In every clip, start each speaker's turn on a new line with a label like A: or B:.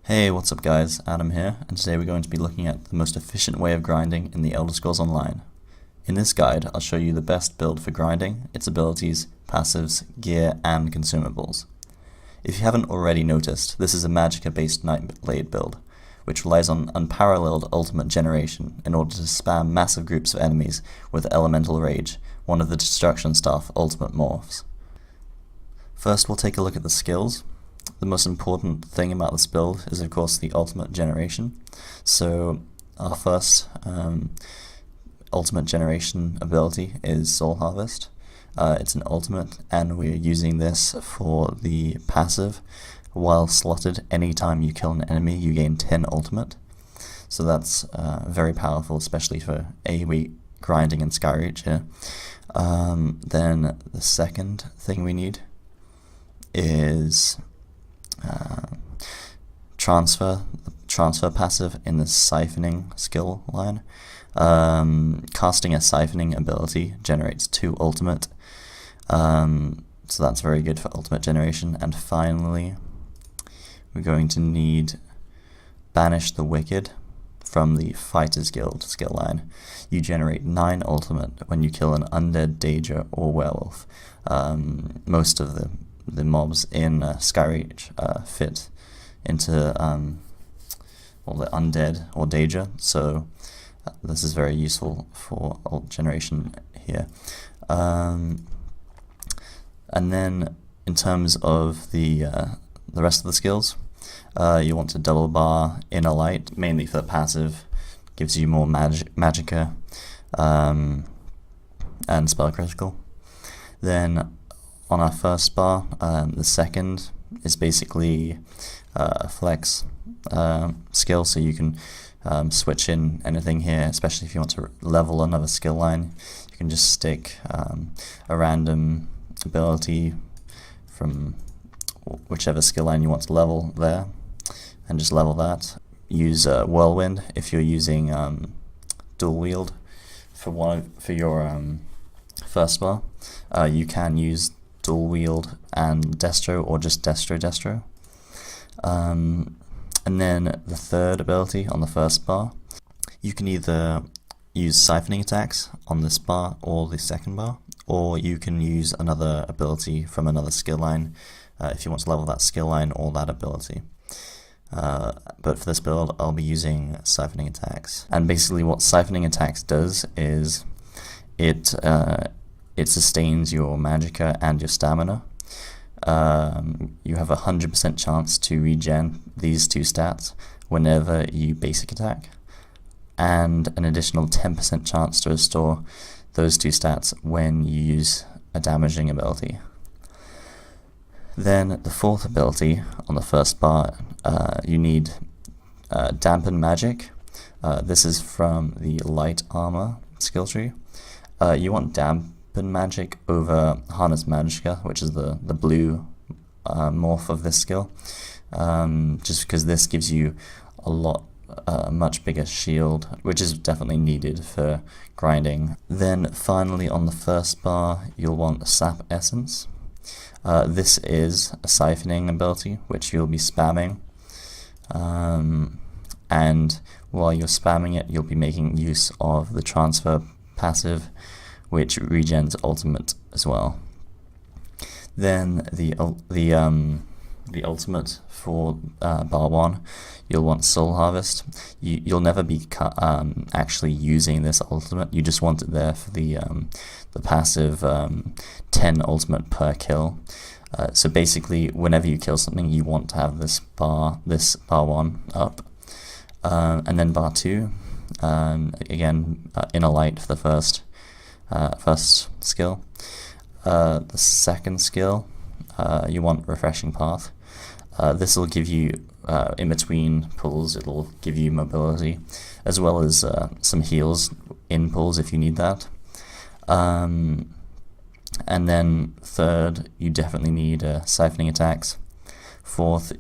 A: Hey, what's up guys, Adam here, and today we're going to be looking at the most efficient way of grinding in the Elderscrolls Online. In this guide, I'll show you the best build for grinding, its abilities, passives, gear, and consumables. If you haven't already noticed, this is a Magicka based Nightblade build, which relies on unparalleled ultimate generation in order to spam massive groups of enemies with Elemental Rage, one of the Destruction Staff ultimate morphs. First we'll take a look at the skills. The most important thing about this build is of course the ultimate generation. So our first ultimate generation ability is Soul Harvest. It's an ultimate and we're using this for the passive. While slotted, anytime you kill an enemy you gain 10 ultimate. So that's very powerful, especially for AoE grinding and Skyreach here. Then the second thing we need is transfer passive in the siphoning skill line. Casting a siphoning ability generates 2 ultimate, so that's very good for ultimate generation. And finally, we're going to need Banish the Wicked from the Fighters Guild skill line. You generate 9 ultimate when you kill an undead, danger, or werewolf. Most of the mobs in Skyreach fit into all the undead or danger, so this is very useful for ult generation here. And then in terms of the rest of the skills, you want to double bar Inner Light, mainly for the passive, gives you more Magicka and spell critical. Then on our first bar, the second is basically a flex skill, so you can switch in anything here, especially if you want to level another skill line. You can just stick a random ability from whichever skill line you want to level there, and just level that. Use Whirlwind if you're using dual wield for your first bar. You can use dual wield and Destro, or just Destro. And then the third ability on the first bar, you can either use siphoning attacks on this bar or the second bar, or you can use another ability from another skill line if you want to level that skill line or that ability. But for this build I'll be using siphoning attacks. And basically what siphoning attacks does is it sustains your Magicka and your stamina. You have a 100% chance to regen these 2 stats whenever you basic attack, and an additional 10% chance to restore those 2 stats when you use a damaging ability. Then the fourth ability on the first bar, you need Dampen Magic. This is from the Light Armor skill tree. You want Dampen Magic over Harness Magicka, which is the blue morph of this skill, just because this gives you a much bigger shield, which is definitely needed for grinding. Then finally on the first bar you'll want Sap Essence. This is a siphoning ability which you'll be spamming, and while you're spamming it you'll be making use of the transfer passive, which regens ultimate as well. Then the ultimate for bar 1, you'll want Soul Harvest. You'll never be actually using this ultimate, you just want it there for the passive 10 ultimate per kill. So basically whenever you kill something you want to have this bar 1 up. And then bar 2, again Inner Light for the first skill. The second skill, you want Refreshing Path. This will give you, in between pulls, it'll give you mobility, as well as some heals in pulls if you need that. And then third, you definitely need siphoning attacks. Fourth,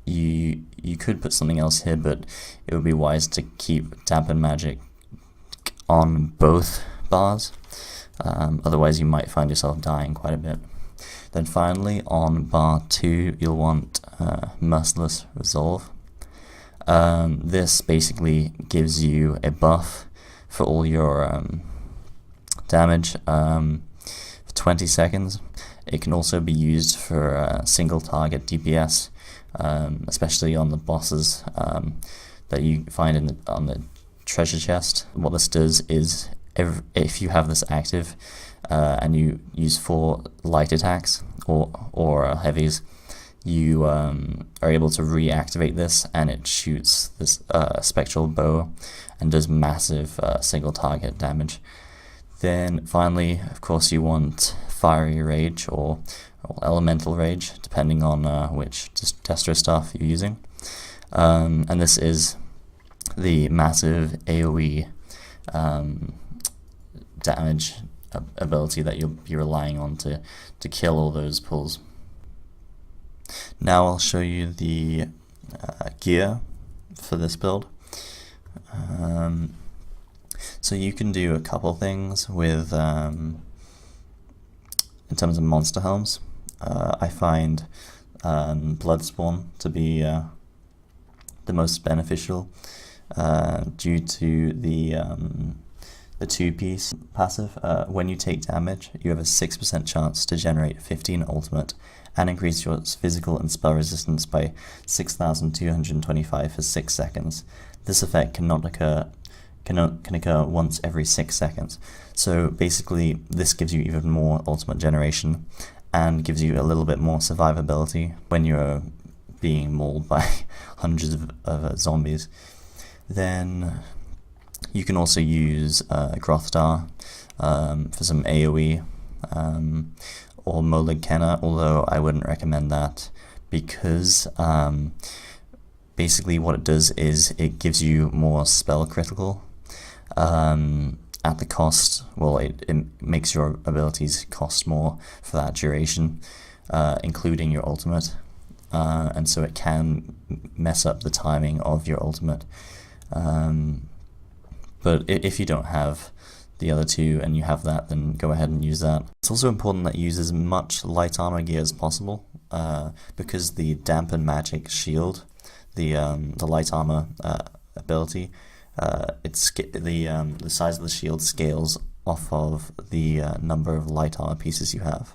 A: you could put something else here, but it would be wise to keep Dampen Magic on both bars. Otherwise you might find yourself dying quite a bit. Then finally on bar 2 you'll want Merciless Resolve. This basically gives you a buff for all your damage for 20 seconds. It can also be used for single target DPS, especially on the bosses that you find on the treasure chest. What this does is, if you have this active and you use 4 light attacks or heavies, you are able to reactivate this, and it shoots this spectral bow and does massive single target damage. Then finally, of course, you want Fiery Rage or Elemental Rage, depending on which Destro staff you're using. And this is the massive AoE damage ability that you'll be relying on to kill all those pulls. Now I'll show you the gear for this build. So you can do a couple things with in terms of monster helms. I find Bloodspawn to be the most beneficial due to the 2-piece passive. When you take damage, you have a 6% chance to generate 15 ultimate and increase your physical and spell resistance by 6,225 for 6 seconds. This effect can occur once every 6 seconds. So basically, this gives you even more ultimate generation and gives you a little bit more survivability when you're being mauled by hundreds of zombies. Then you can also use Grothdar for some AoE, or Molig Kenna, although I wouldn't recommend that, because basically what it does is it gives you more spell critical at the cost. Well, it makes your abilities cost more for that duration, including your ultimate, and so it can mess up the timing of your ultimate. But if you don't have the other two and you have that, then go ahead and use that. It's also important that you use as much light armor gear as possible, because the dampen magic shield, the light armor ability, the size of the shield scales off of the number of light armor pieces you have.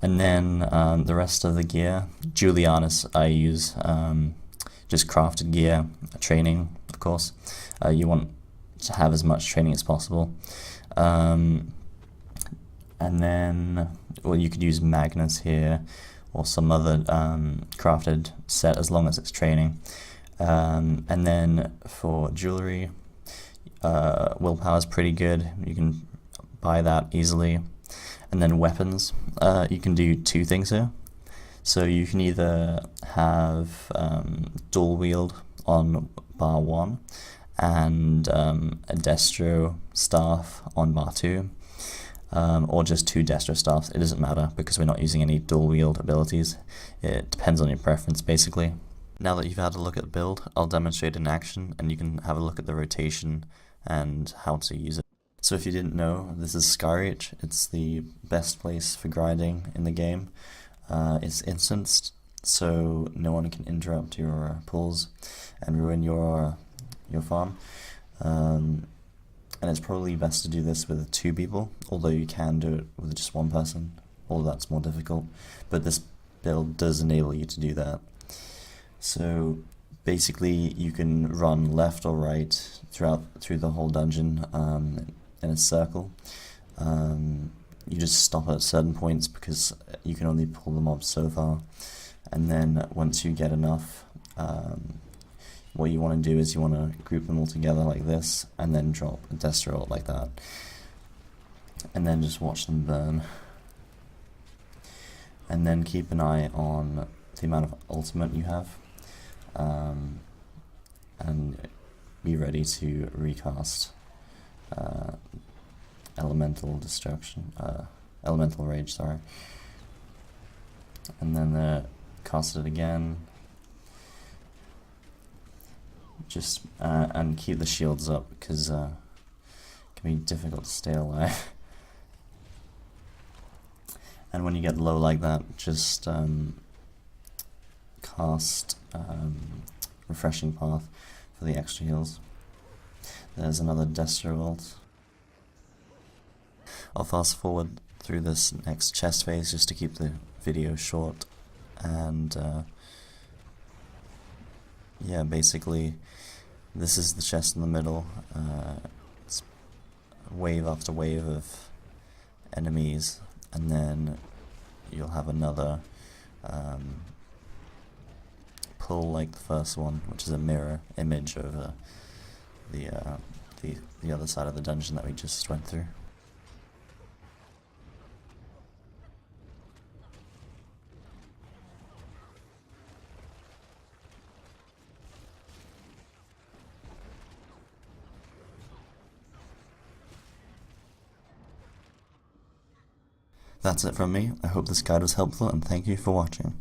A: And then the rest of the gear, Julianus, I use just crafted gear, training, of course. You want to have as much training as possible. And then, well, you could use Magnus here or some other crafted set as long as it's training. And then for jewelry, willpower is pretty good. You can buy that easily. And then weapons, you can do 2 things here. So you can either have dual wield on bar 1 and a Destro staff on bar 2, or just 2 Destro staffs. It doesn't matter because we're not using any dual wield abilities. It depends on your preference, basically. Now that you've had a look at the build, I'll demonstrate in action, and you can have a look at the rotation and how to use it. So if you didn't know, this is Skyreach. It's the best place for grinding in the game. It's instanced, so no one can interrupt your pulls and ruin your farm. And it's probably best to do this with 2 people, although you can do it with just 1 person, although that's more difficult. But this build does enable you to do that. So basically you can run left or right through the whole dungeon in a circle. You just stop at certain points because you can only pull the mobs so far, and then once you get enough, what you want to do is you want to group them all together like this, and then drop a Destro ult like that, and then just watch them burn. And then keep an eye on the amount of ultimate you have, and be ready to recast Elemental Rage, sorry. And then cast it again. Just and keep the shields up because it can be difficult to stay alive. And when you get low like that, just cast refreshing path for the extra heals. There's another Destro ult. I'll fast forward through this next chest phase just to keep the video short, and yeah, basically this is the chest in the middle. It's wave after wave of enemies, and then you'll have another pull like the first one, which is a mirror image over the other side of the dungeon that we just went through. That's it from me. I hope this guide was helpful, and thank you for watching.